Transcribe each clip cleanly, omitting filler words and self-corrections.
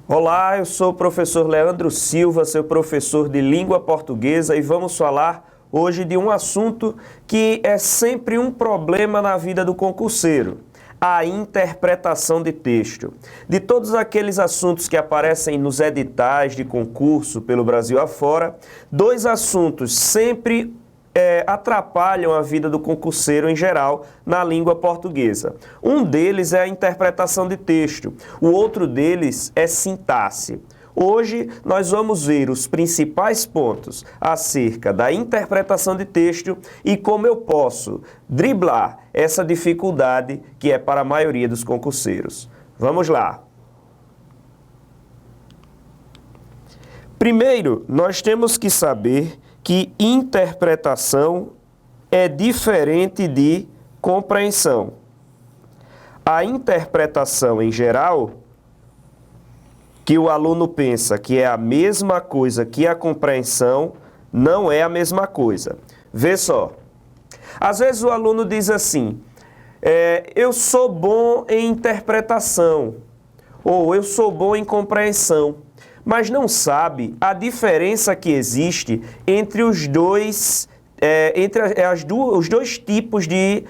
Olá, eu sou o professor Leandro Silva, seu professor de língua portuguesa, e vamos falar hoje de um assunto que é sempre um problema na vida do concurseiro: a interpretação de texto. De todos aqueles assuntos que aparecem nos editais de concurso pelo Brasil afora, dois assuntos sempre atrapalham a vida do concurseiro em geral na língua portuguesa. Um deles é a interpretação de texto, o outro deles é sintaxe. Hoje nós vamos ver os principais pontos acerca da interpretação de texto e como eu posso driblar essa dificuldade que é para a maioria dos concurseiros. Vamos lá! Primeiro, nós temos que saber que interpretação é diferente de compreensão. A interpretação, em geral, que o aluno pensa que é a mesma coisa que a compreensão, não é a mesma coisa. Vê só. Às vezes o aluno diz assim: eu sou bom em interpretação, ou eu sou bom em compreensão, mas não sabe a diferença que existe entre os dois, os dois tipos de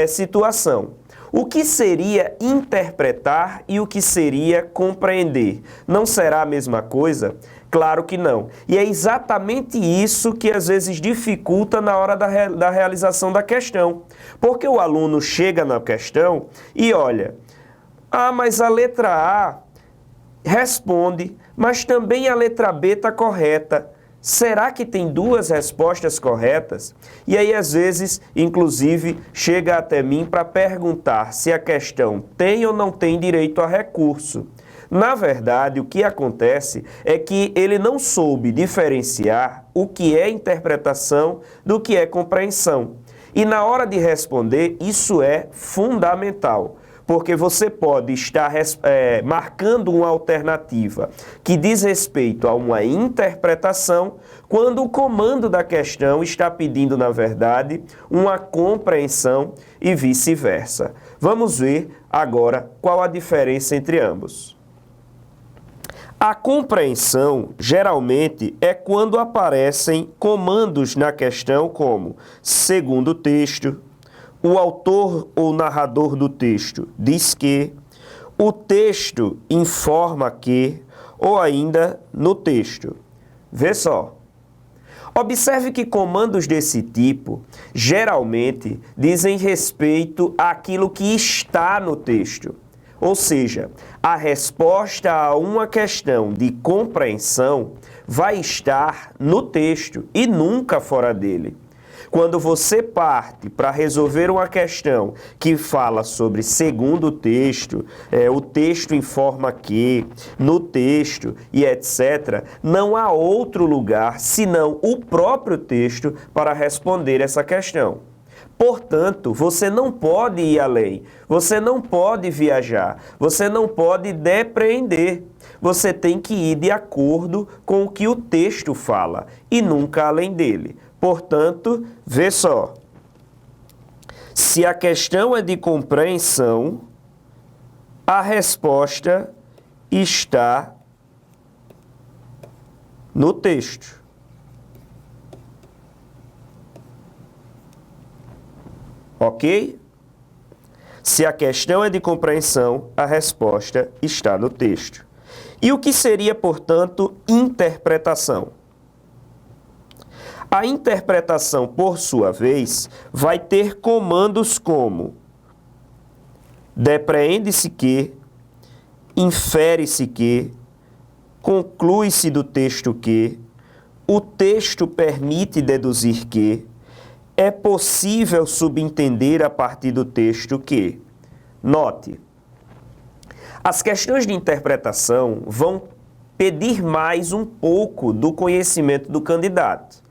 situação. O que seria interpretar e o que seria compreender? Não será a mesma coisa? Claro que não. E é exatamente isso que às vezes dificulta na hora da realização da questão. Porque o aluno chega na questão e olha: mas a letra A responde, mas também a letra B está correta. Será que tem duas respostas corretas? E aí, às vezes, inclusive, chega até mim para perguntar se a questão tem ou não tem direito a recurso. Na verdade, o que acontece é que ele não soube diferenciar o que é interpretação do que é compreensão. E na hora de responder, isso é fundamental. Porque você pode estar marcando uma alternativa que diz respeito a uma interpretação, quando o comando da questão está pedindo, na verdade, uma compreensão e vice-versa. Vamos ver agora qual a diferença entre ambos. A compreensão, geralmente, é quando aparecem comandos na questão como segundo o texto, o autor ou narrador do texto diz que, o texto informa que, ou ainda no texto. Vê só. Observe que comandos desse tipo, geralmente, dizem respeito àquilo que está no texto. Ou seja, a resposta a uma questão de compreensão vai estar no texto e nunca fora dele. Quando você parte para resolver uma questão que fala sobre segundo o texto informa que, no texto e etc., não há outro lugar senão o próprio texto para responder essa questão. Portanto, você não pode ir além, você não pode viajar, você não pode depreender. Você tem que ir de acordo com o que o texto fala e nunca além dele. Portanto, vê só, se a questão é de compreensão, a resposta está no texto. Ok? Se a questão é de compreensão, a resposta está no texto. E o que seria, portanto, interpretação? A interpretação, por sua vez, vai ter comandos como depreende-se que, infere-se que, conclui-se do texto que, o texto permite deduzir que, é possível subentender a partir do texto que. Note, as questões de interpretação vão pedir mais um pouco do conhecimento do candidato.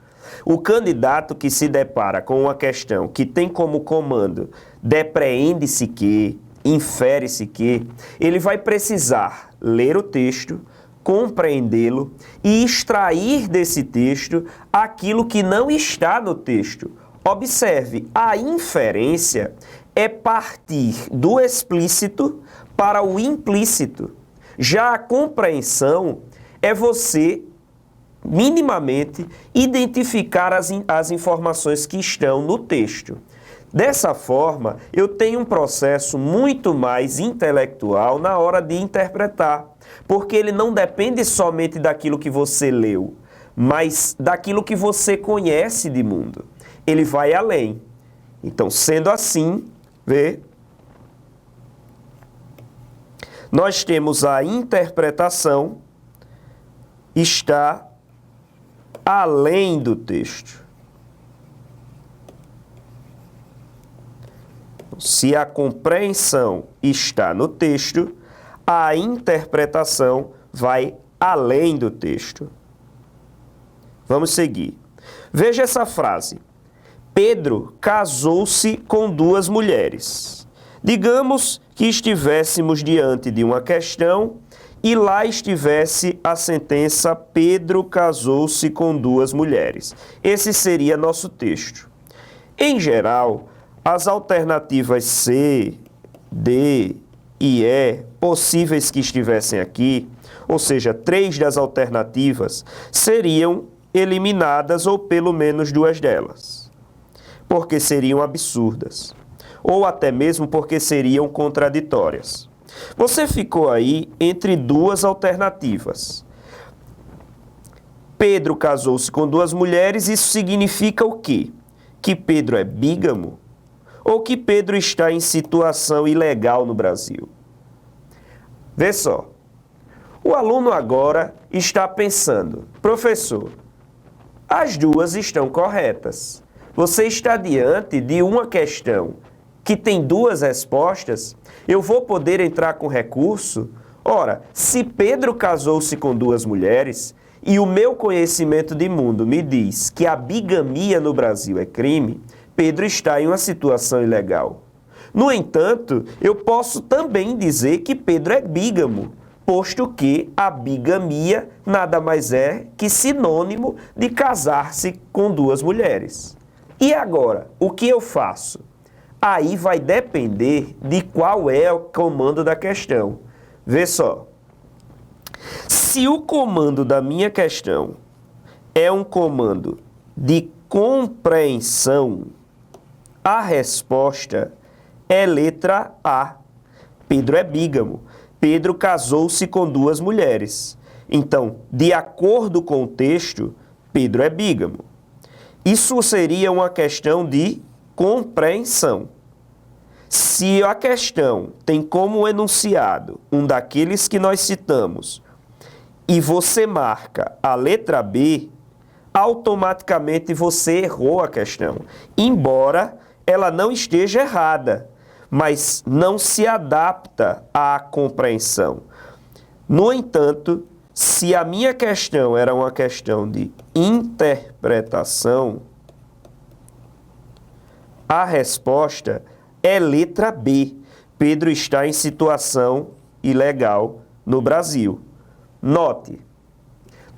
O candidato que se depara com uma questão que tem como comando depreende-se que, infere-se que, ele vai precisar ler o texto, compreendê-lo e extrair desse texto aquilo que não está no texto. Observe, a inferência é partir do explícito para o implícito. Já a compreensão é você, minimamente, identificar as informações que estão no texto. Dessa forma, eu tenho um processo muito mais intelectual na hora de interpretar, porque ele não depende somente daquilo que você leu, mas daquilo que você conhece de mundo. Ele vai além. Então, sendo assim, vê, nós temos a interpretação está além do texto. Se a compreensão está no texto, a interpretação vai além do texto. Vamos seguir. Veja essa frase. Pedro casou-se com 2 mulheres. Digamos que estivéssemos diante de uma questão e lá estivesse a sentença Pedro casou-se com 2 mulheres. Esse seria nosso texto. Em geral, as alternativas C, D e E, possíveis que estivessem aqui, ou seja, 3 das alternativas, seriam eliminadas ou pelo menos 2 delas, porque seriam absurdas, ou até mesmo porque seriam contraditórias. Você ficou aí entre 2 alternativas. Pedro casou-se com 2 mulheres, isso significa o quê? Que Pedro é bígamo? Ou que Pedro está em situação ilegal no Brasil? Vê só. O aluno agora está pensando, professor, as 2 estão corretas. Você está diante de uma questão que tem 2 respostas, eu vou poder entrar com recurso? Ora, se Pedro casou-se com 2 mulheres e o meu conhecimento de mundo me diz que a bigamia no Brasil é crime, Pedro está em uma situação ilegal. No entanto, eu posso também dizer que Pedro é bígamo, posto que a bigamia nada mais é que sinônimo de casar-se com 2 mulheres. E agora, o que eu faço? Aí vai depender de qual é o comando da questão. Vê só. Se o comando da minha questão é um comando de compreensão, a resposta é letra A. Pedro é bígamo. Pedro casou-se com 2 mulheres. Então, de acordo com o texto, Pedro é bígamo. Isso seria uma questão de compreensão. Se a questão tem como enunciado um daqueles que nós citamos e você marca a letra B, automaticamente você errou a questão, embora ela não esteja errada, mas não se adapta à compreensão. No entanto, se a minha questão era uma questão de interpretação, a resposta é letra B. Pedro está em situação ilegal no Brasil. Note,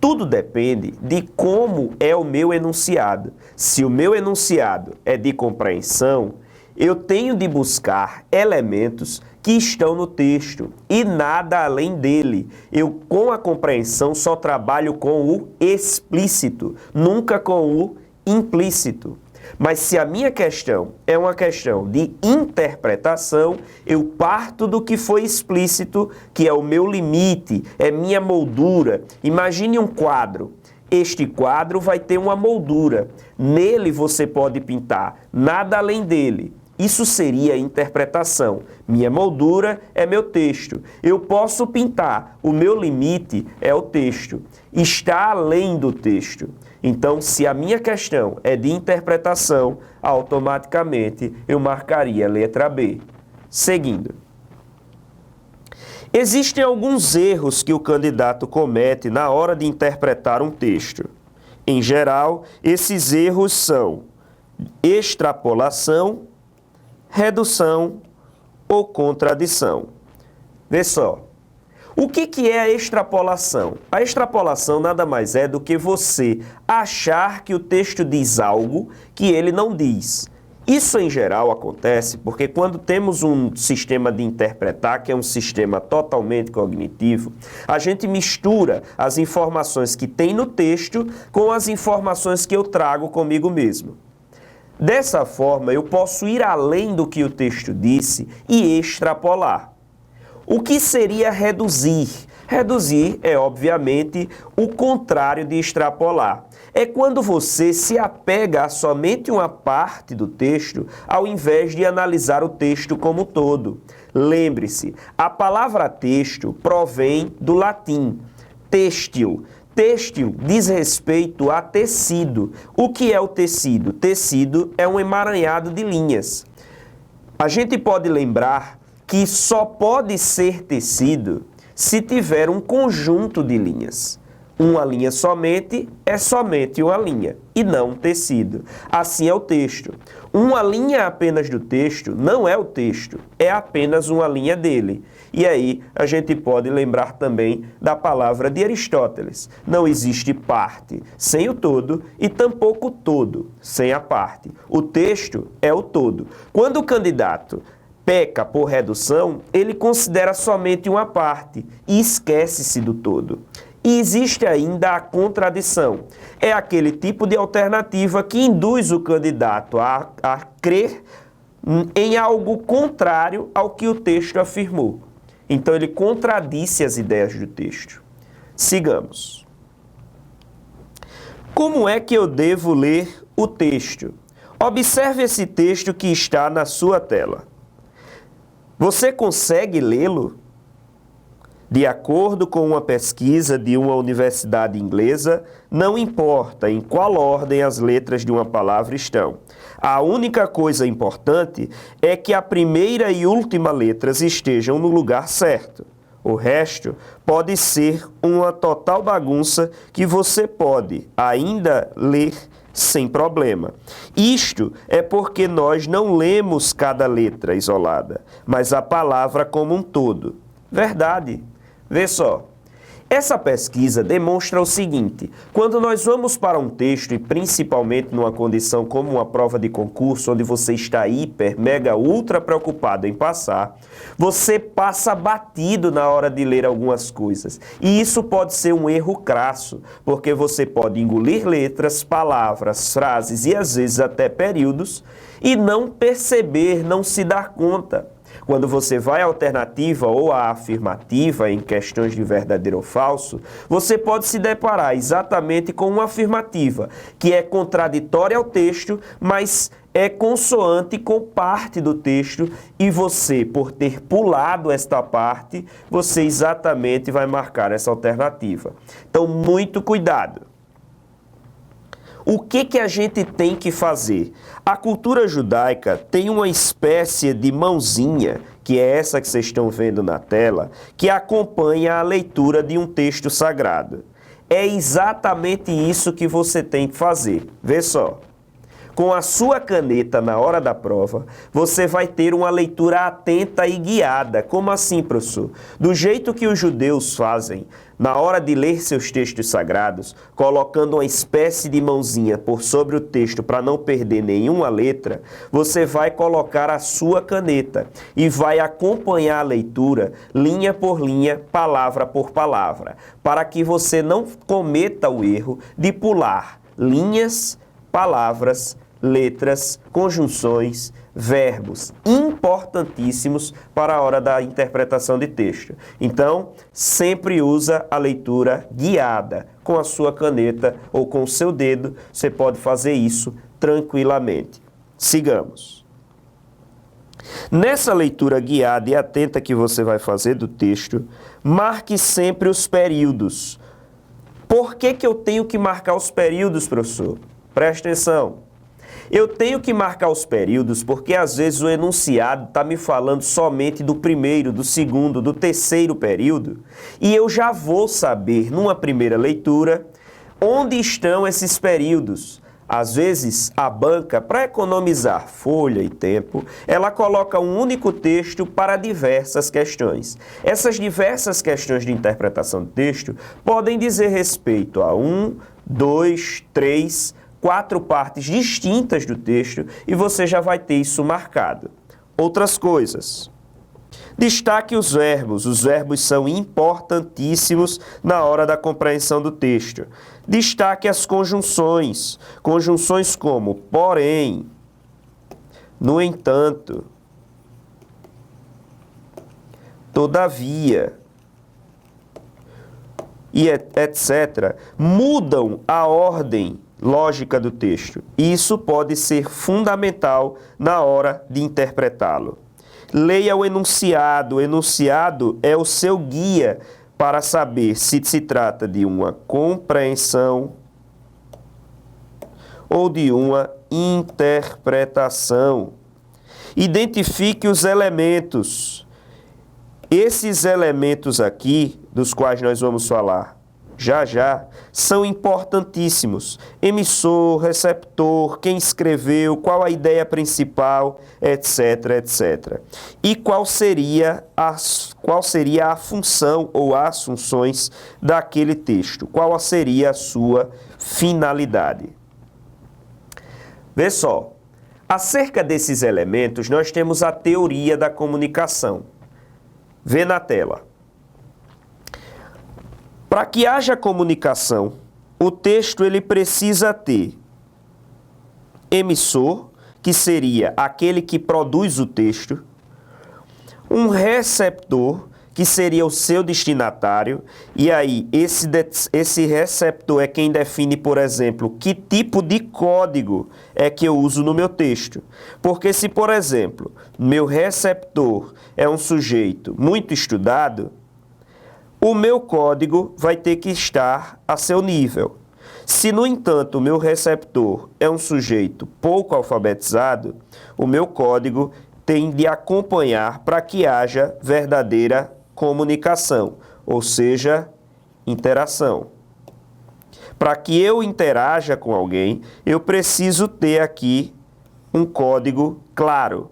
tudo depende de como é o meu enunciado. Se o meu enunciado é de compreensão, eu tenho de buscar elementos que estão no texto e nada além dele. Eu, com a compreensão, só trabalho com o explícito, nunca com o implícito. Mas se a minha questão é uma questão de interpretação, eu parto do que foi explícito, que é o meu limite, é minha moldura. Imagine um quadro. Este quadro vai ter uma moldura. Nele você pode pintar, nada além dele. Isso seria interpretação. Minha moldura é meu texto. Eu posso pintar, o meu limite é o texto. Está além do texto. Então, se a minha questão é de interpretação, automaticamente eu marcaria a letra B. Seguindo. Existem alguns erros que o candidato comete na hora de interpretar um texto. Em geral, esses erros são extrapolação, redução ou contradição. Vê só. O que é a extrapolação? A extrapolação nada mais é do que você achar que o texto diz algo que ele não diz. Isso, em geral, acontece porque quando temos um sistema de interpretar, que é um sistema totalmente cognitivo, a gente mistura as informações que tem no texto com as informações que eu trago comigo mesmo. Dessa forma, eu posso ir além do que o texto disse e extrapolar. O que seria reduzir? Reduzir é, obviamente, o contrário de extrapolar. É quando você se apega a somente uma parte do texto, ao invés de analisar o texto como um todo. Lembre-se, a palavra texto provém do latim, têxtil. Têxtil diz respeito a tecido. O que é o tecido? Tecido é um emaranhado de linhas. A gente pode lembrar que só pode ser tecido se tiver um conjunto de linhas. Uma linha somente é somente uma linha, e não um tecido. Assim é o texto. Uma linha apenas do texto não é o texto, é apenas uma linha dele. E aí a gente pode lembrar também da palavra de Aristóteles. Não existe parte sem o todo e tampouco todo sem a parte. O texto é o todo. Quando o candidato peca por redução, ele considera somente uma parte e esquece-se do todo. E existe ainda a contradição. É aquele tipo de alternativa que induz o candidato a crer em algo contrário ao que o texto afirmou. Então ele contradisse as ideias do texto. Sigamos. Como é que eu devo ler o texto? Observe esse texto que está na sua tela. Você consegue lê-lo? De acordo com uma pesquisa de uma universidade inglesa, não importa em qual ordem as letras de uma palavra estão. A única coisa importante é que a primeira e última letras estejam no lugar certo. O resto pode ser uma total bagunça que você pode ainda ler sem problema. Isto é porque nós não lemos cada letra isolada, mas a palavra como um todo. Verdade. Vê só, essa pesquisa demonstra o seguinte: quando nós vamos para um texto, e principalmente numa condição como uma prova de concurso, onde você está hiper, mega, ultra preocupado em passar, você passa batido na hora de ler algumas coisas. E isso pode ser um erro crasso, porque você pode engolir letras, palavras, frases e às vezes até períodos, e não perceber, não se dar conta. Quando você vai à alternativa ou à afirmativa em questões de verdadeiro ou falso, você pode se deparar exatamente com uma afirmativa que é contraditória ao texto, mas é consoante com parte do texto e você, por ter pulado esta parte, você exatamente vai marcar essa alternativa. Então, muito cuidado. O que a gente tem que fazer? A cultura judaica tem uma espécie de mãozinha, que é essa que vocês estão vendo na tela, que acompanha a leitura de um texto sagrado. É exatamente isso que você tem que fazer. Vê só. Com a sua caneta na hora da prova, você vai ter uma leitura atenta e guiada. Como assim, professor? Do jeito que os judeus fazem, na hora de ler seus textos sagrados, colocando uma espécie de mãozinha por sobre o texto para não perder nenhuma letra, você vai colocar a sua caneta e vai acompanhar a leitura linha por linha, palavra por palavra, para que você não cometa o erro de pular linhas, palavras, letras, conjunções, verbos importantíssimos para a hora da interpretação de texto. Então, sempre usa a leitura guiada com a sua caneta ou com o seu dedo. Você pode fazer isso tranquilamente. Sigamos. Nessa leitura guiada e atenta que você vai fazer do texto, marque sempre os períodos. Por que eu tenho que marcar os períodos, professor? Presta atenção. Eu tenho que marcar os períodos porque às vezes o enunciado está me falando somente do primeiro, do segundo, do terceiro período e eu já vou saber, numa primeira leitura, onde estão esses períodos. Às vezes, a banca, para economizar folha e tempo, ela coloca um único texto para diversas questões. Essas diversas questões de interpretação do texto podem dizer respeito a 1, 2, 3, 4 partes distintas do texto e você já vai ter isso marcado. Outras coisas. Destaque os verbos. Os verbos são importantíssimos na hora da compreensão do texto. Destaque as conjunções. Conjunções como porém, no entanto, todavia, e etc., mudam a ordem lógica do texto. E isso pode ser fundamental na hora de interpretá-lo. Leia o enunciado. O enunciado é o seu guia para saber se se trata de uma compreensão ou de uma interpretação. Identifique os elementos. Esses elementos aqui, dos quais nós vamos falar já, são importantíssimos. Emissor, receptor, quem escreveu, qual a ideia principal, etc, etc. E qual seria a função ou as funções daquele texto? Qual seria a sua finalidade? Vê só, acerca desses elementos, nós temos a teoria da comunicação. Vê na tela. Para que haja comunicação, o texto ele precisa ter emissor, que seria aquele que produz o texto, um receptor, que seria o seu destinatário, e aí esse receptor é quem define, por exemplo, que tipo de código é que eu uso no meu texto. Porque se, por exemplo, meu receptor é um sujeito muito estudado, o meu código vai ter que estar a seu nível. Se, no entanto, o meu receptor é um sujeito pouco alfabetizado, o meu código tem de acompanhar para que haja verdadeira comunicação, ou seja, interação. Para que eu interaja com alguém, eu preciso ter aqui um código claro,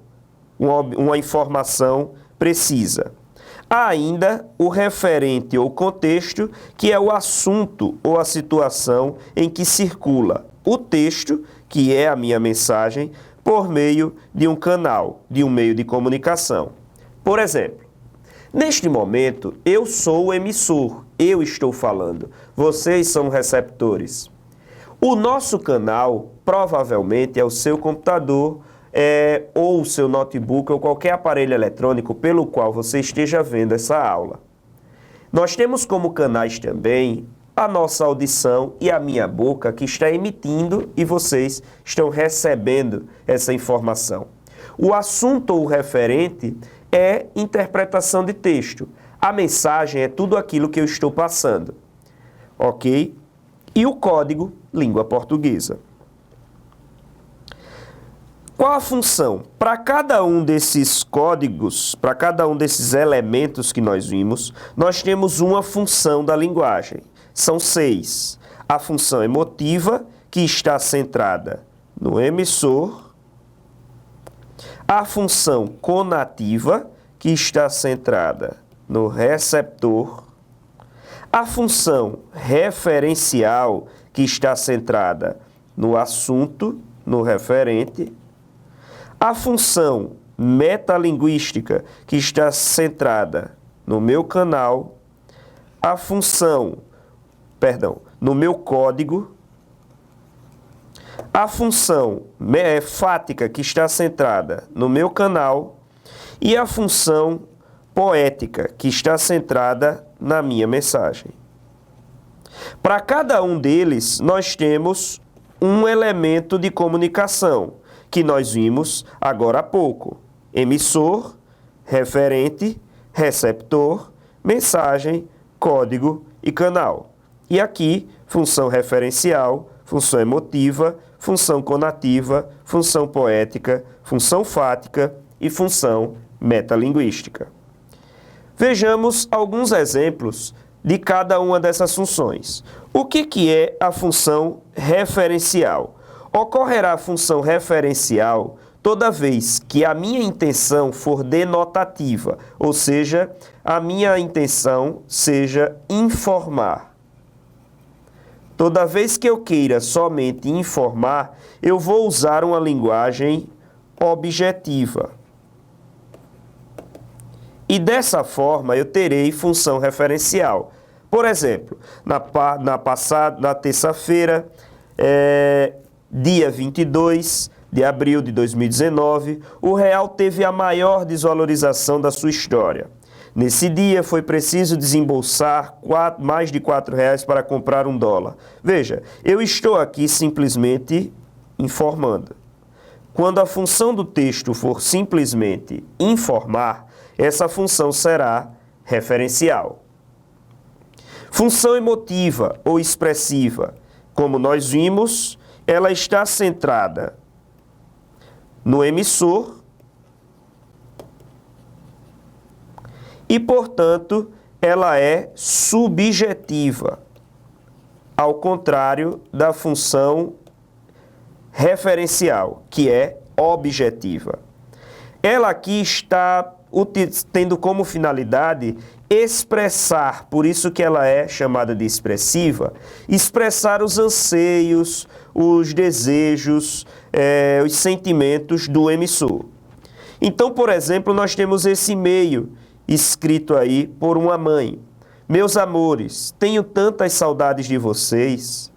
uma informação precisa. Há ainda o referente ou contexto, que é o assunto ou a situação em que circula o texto, que é a minha mensagem, por meio de um canal, de um meio de comunicação. Por exemplo, neste momento, eu sou o emissor, eu estou falando, vocês são receptores. O nosso canal, provavelmente, é o seu computador, ou o seu notebook, ou qualquer aparelho eletrônico pelo qual você esteja vendo essa aula. Nós temos como canais também a nossa audição e a minha boca, que está emitindo e vocês estão recebendo essa informação. O assunto ou o referente é interpretação de texto. A mensagem é tudo aquilo que eu estou passando. Ok? E o código, língua portuguesa. Qual a função? Para cada um desses códigos, para cada um desses elementos que nós vimos, nós temos uma função da linguagem. São 6. A função emotiva, que está centrada no emissor. A função conativa, que está centrada no receptor. A função referencial, que está centrada no assunto, no referente. A função metalinguística, que está centrada no meu canal. A função, no meu código. A função fática, que está centrada no meu canal. E a função poética, que está centrada na minha mensagem. Para cada um deles, nós temos um elemento de comunicação, que nós vimos agora há pouco. Emissor, referente, receptor, mensagem, código e canal. E aqui, função referencial, função emotiva, função conativa, função poética, função fática e função metalinguística. Vejamos alguns exemplos de cada uma dessas funções. O que é a função referencial? Ocorrerá a função referencial toda vez que a minha intenção for denotativa, ou seja, a minha intenção seja informar. Toda vez que eu queira somente informar, eu vou usar uma linguagem objetiva. E dessa forma eu terei função referencial. Por exemplo, na terça-feira, dia 22 de abril de 2019, o real teve a maior desvalorização da sua história. Nesse dia foi preciso desembolsar mais de R$ 4 para comprar um dólar. Veja, eu estou aqui simplesmente informando. Quando a função do texto for simplesmente informar, essa função será referencial. Função emotiva ou expressiva, como nós vimos, ela está centrada no emissor e, portanto, ela é subjetiva, ao contrário da função referencial, que é objetiva. Ela aqui está tendo como finalidade expressar, por isso que ela é chamada de expressiva, expressar os anseios, os desejos, os sentimentos do emissor. Então, por exemplo, nós temos esse e-mail escrito aí por uma mãe. Meus amores, tenho tantas saudades de vocês,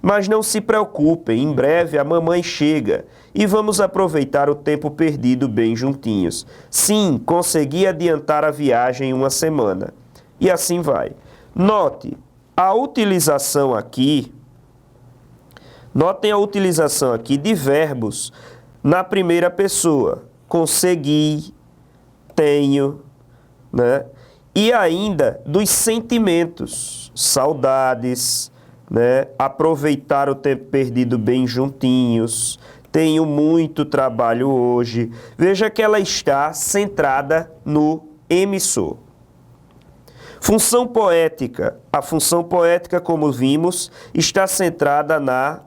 mas não se preocupem, em breve a mamãe chega e vamos aproveitar o tempo perdido bem juntinhos. Sim, consegui adiantar a viagem uma semana. E assim vai. Notem a utilização aqui de verbos na primeira pessoa. Consegui, tenho, né? E ainda dos sentimentos, saudades, né? Aproveitar o tempo perdido bem juntinhos, tenho muito trabalho hoje. Veja que ela está centrada no emissor. Função poética. A função poética, como vimos, está centrada na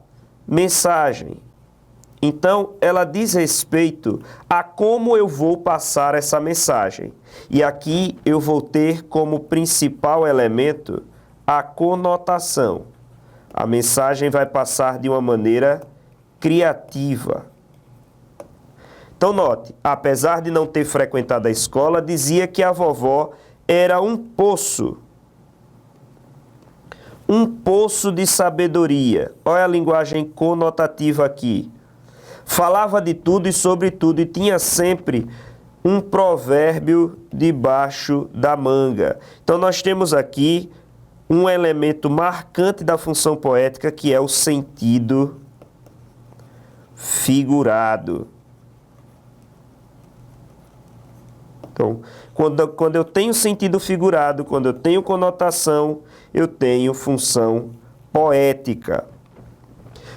mensagem. Então, ela diz respeito a como eu vou passar essa mensagem. E aqui eu vou ter como principal elemento a conotação. A mensagem vai passar de uma maneira criativa. Então, note, apesar de não ter frequentado a escola, dizia que a vovó era um poço de sabedoria. Olha a linguagem conotativa aqui. Falava de tudo e sobre tudo e tinha sempre um provérbio debaixo da manga. Então, nós temos aqui um elemento marcante da função poética, que é o sentido figurado. Então, quando eu tenho sentido figurado, quando eu tenho conotação, eu tenho função poética.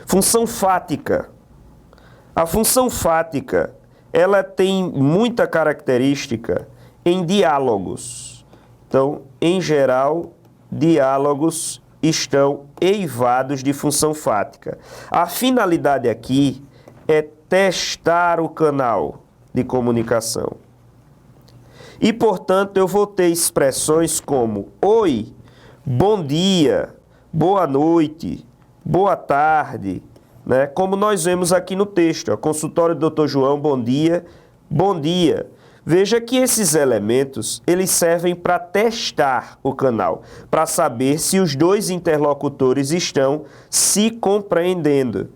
Função fática. A função fática, ela tem muita característica em diálogos. Então, em geral, diálogos estão eivados de função fática. A finalidade aqui é testar o canal de comunicação. E, portanto, eu vou ter expressões como oi, bom dia, boa noite, boa tarde, né? Como nós vemos aqui no texto, ó, consultório do Dr. João, bom dia, bom dia. Veja que esses elementos, eles servem para testar o canal, para saber se os dois interlocutores estão se compreendendo.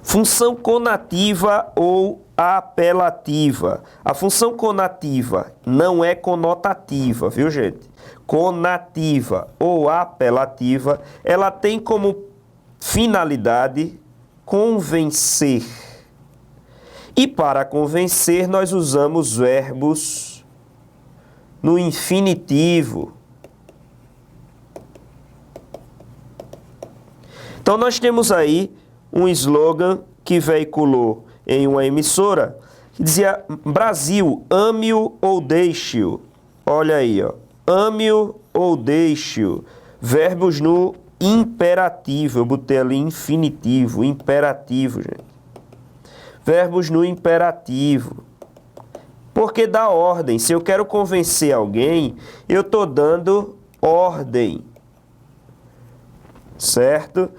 Função conativa ou apelativa. A função conativa não é conotativa, viu, gente? Conativa ou apelativa, ela tem como finalidade convencer. E para convencer, nós usamos verbos no infinitivo. Então, nós temos aí um slogan que veiculou em uma emissora, que dizia: Brasil, ame-o ou deixe-o. Olha aí, ó. Ame-o ou deixe-o. Verbos no imperativo. Eu botei ali infinitivo, imperativo, gente. Verbos no imperativo. Porque dá ordem. Se eu quero convencer alguém, eu estou dando ordem. certo?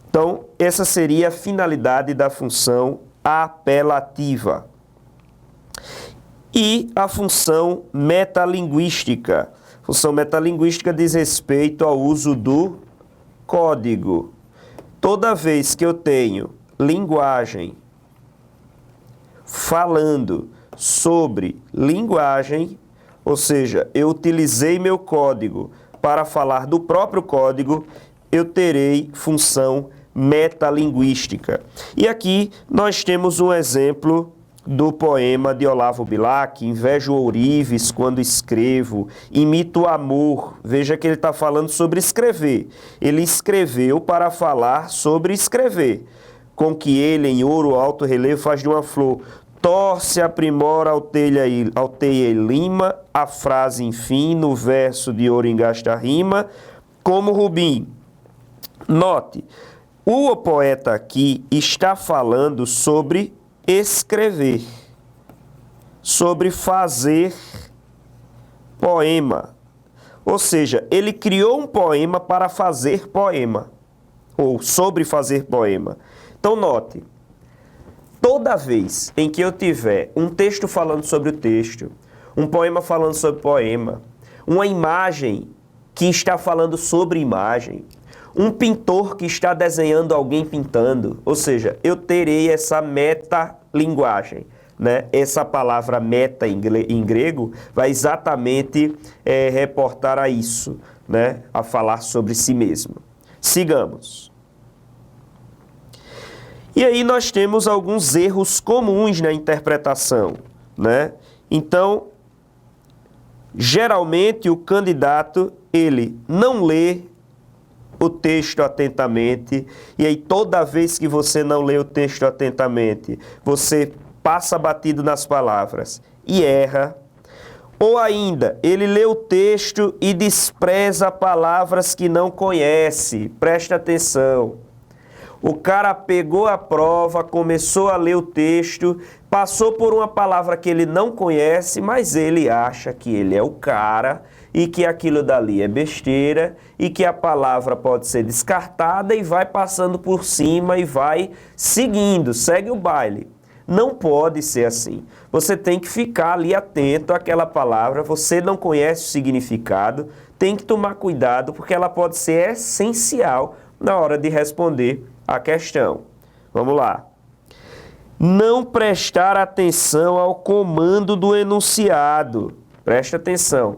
Então, essa seria a finalidade da função apelativa. E a função metalinguística. A função metalinguística diz respeito ao uso do código. Toda vez que eu tenho linguagem falando sobre linguagem, ou seja, eu utilizei meu código para falar do próprio código, eu terei função metalinguística. E aqui nós temos um exemplo do poema de Olavo Bilac, Invejo ourives quando escrevo, imito o amor. Veja que ele está falando sobre escrever. Ele escreveu para falar sobre escrever. Com que ele, em ouro alto relevo, faz de uma flor. Torce, aprimora, alteia e lima, a frase, enfim, no verso de ouro engasta a rima, como rubim. Note, o poeta aqui está falando sobre escrever, sobre fazer poema. Ou seja, ele criou um poema para fazer poema, ou sobre fazer poema. Então, note, toda vez em que eu tiver um texto falando sobre o texto, um poema falando sobre poema, uma imagem que está falando sobre imagem, um pintor que está desenhando alguém pintando, ou seja, eu terei essa metalinguagem, né? Essa palavra meta em grego vai exatamente reportar a isso, né? A falar sobre si mesmo. Sigamos. E aí nós temos alguns erros comuns na interpretação, né? Então, geralmente o candidato, ele não lê o texto atentamente, e aí toda vez que você não lê o texto atentamente, você passa batido nas palavras e erra. Ou ainda, ele lê o texto e despreza palavras que não conhece. Presta atenção. O cara pegou a prova, começou a ler o texto, passou por uma palavra que ele não conhece, mas ele acha que ele é o cara e que aquilo dali é besteira e que a palavra pode ser descartada e vai passando por cima e vai seguindo, segue o baile. Não pode ser assim. Você tem que ficar ali atento àquela palavra, você não conhece o significado, tem que tomar cuidado porque ela pode ser essencial na hora de responder a questão. Vamos lá. Não prestar atenção ao comando do enunciado. Presta atenção.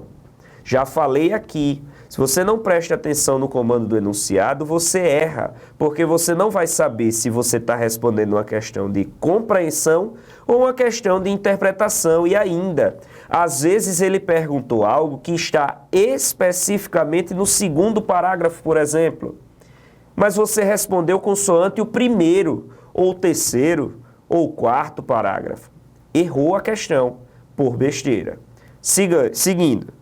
Já falei aqui. Se você não presta atenção no comando do enunciado, você erra, porque você não vai saber se você está respondendo uma questão de compreensão ou uma questão de interpretação. E ainda, às vezes ele perguntou algo que está especificamente no segundo parágrafo, por exemplo. Mas você respondeu consoante o primeiro, ou o terceiro, ou o quarto parágrafo. Errou a questão, por besteira. Seguindo.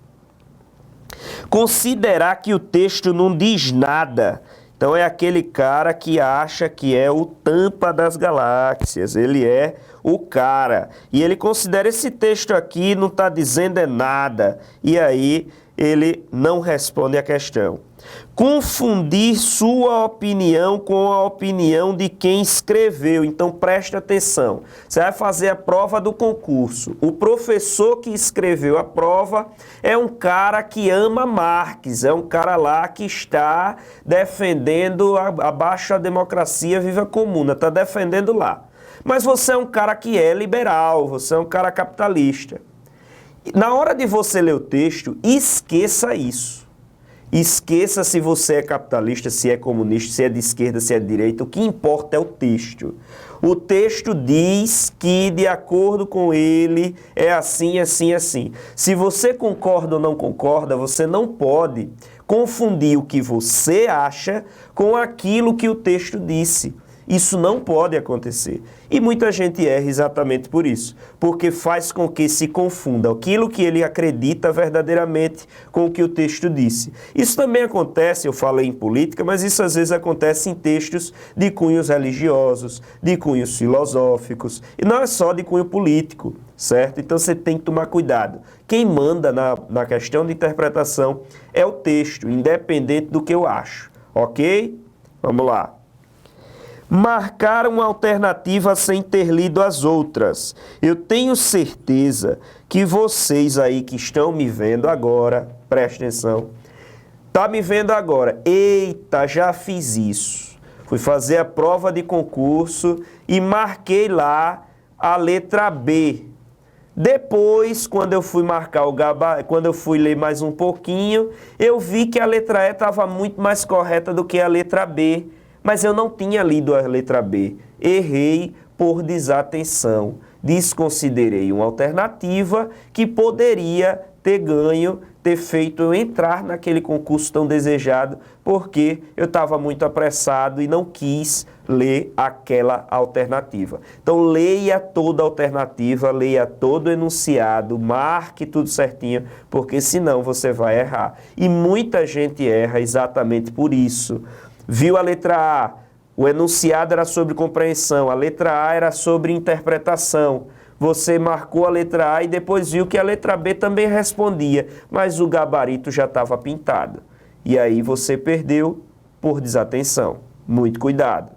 Considerar que o texto não diz nada. Então é aquele cara que acha que é o tampa das galáxias. Ele é o cara. E ele considera esse texto aqui não está dizendo nada. E aí ele não responde a questão. Confundir sua opinião com a opinião de quem escreveu. Então preste atenção. Você vai fazer a prova do concurso. O professor que escreveu a prova é um cara que ama Marx, é um cara lá que está defendendo abaixo a democracia, viva a comuna, está defendendo lá. Mas você é um cara que é liberal, você é um cara capitalista. Na hora de você ler o texto, esqueça isso. Esqueça se você é capitalista, se é comunista, se é de esquerda, se é de direita. O que importa é o texto. O texto diz que, de acordo com ele, é assim, assim, assim. Se você concorda ou não concorda, você não pode confundir o que você acha com aquilo que o texto disse. Isso não pode acontecer. E muita gente erra exatamente por isso, porque faz com que se confunda aquilo que ele acredita verdadeiramente com o que o texto disse. Isso também acontece, eu falei em política, mas isso às vezes acontece em textos de cunhos religiosos, de cunhos filosóficos, e não é só de cunho político, certo? Então você tem que tomar cuidado. Quem manda na questão de interpretação é o texto, independente do que eu acho, ok? Vamos lá. Marcar uma alternativa sem ter lido as outras. Eu tenho certeza que vocês aí que estão me vendo agora, preste atenção, tá me vendo agora, eita, já fiz isso. Fui fazer a prova de concurso e marquei lá a letra B. Depois, quando eu fui marcar o gabarito, quando eu fui ler mais um pouquinho, eu vi que a letra E estava muito mais correta do que a letra B. Mas eu não tinha lido a letra B. Errei por desatenção. Desconsiderei uma alternativa que poderia ter ganho, ter feito eu entrar naquele concurso tão desejado, porque eu estava muito apressado e não quis ler aquela alternativa. Então, leia toda a alternativa, leia todo o enunciado, marque tudo certinho, porque senão você vai errar. E muita gente erra exatamente por isso. Viu a letra A, o enunciado era sobre compreensão, a letra A era sobre interpretação. Você marcou a letra A e depois viu que a letra B também respondia, mas o gabarito já estava pintado. E aí você perdeu por desatenção. Muito cuidado.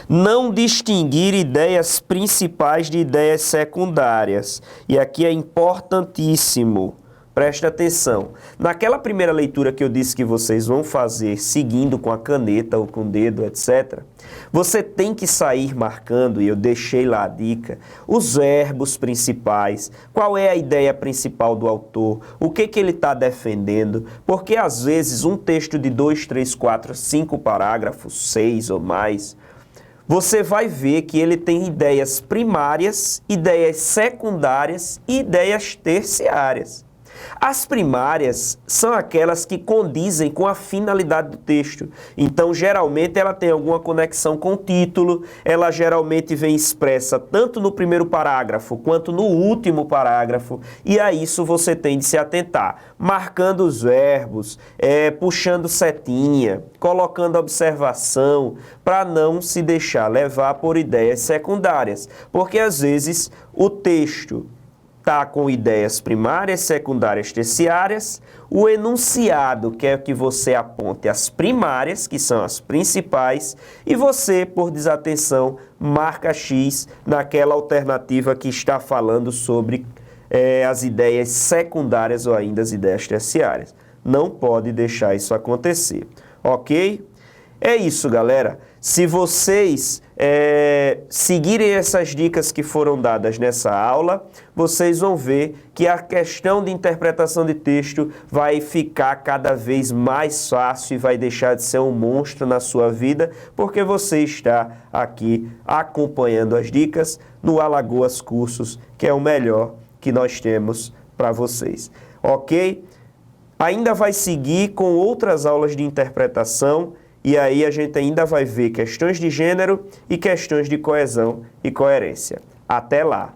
Não distinguir ideias principais de ideias secundárias. E aqui é importantíssimo. Preste atenção. Naquela primeira leitura que eu disse que vocês vão fazer seguindo com a caneta ou com o dedo, etc., você tem que sair marcando, e eu deixei lá a dica, os verbos principais, qual é a ideia principal do autor, o que ele está defendendo, porque às vezes um texto de 2, 3, 4, 5 parágrafos, 6 ou mais, você vai ver que ele tem ideias primárias, ideias secundárias e ideias terciárias. As primárias são aquelas que condizem com a finalidade do texto. Então, geralmente, ela tem alguma conexão com o título, ela geralmente vem expressa tanto no primeiro parágrafo quanto no último parágrafo, e a isso você tem de se atentar, marcando os verbos, puxando setinha, colocando observação, para não se deixar levar por ideias secundárias, porque às vezes o texto está com ideias primárias, secundárias, terciárias, o enunciado quer que você aponte as primárias, que são as principais, e você, por desatenção, marca X naquela alternativa que está falando sobre as ideias secundárias ou ainda as ideias terciárias. Não pode deixar isso acontecer, ok? É isso, galera. Se vocês seguirem essas dicas que foram dadas nessa aula, vocês vão ver que a questão de interpretação de texto vai ficar cada vez mais fácil e vai deixar de ser um monstro na sua vida, porque você está aqui acompanhando as dicas no Alagoas Cursos, que é o melhor que nós temos para vocês. Ok? Ainda vai seguir com outras aulas de interpretação. E aí a gente ainda vai ver questões de gênero e questões de coesão e coerência. Até lá!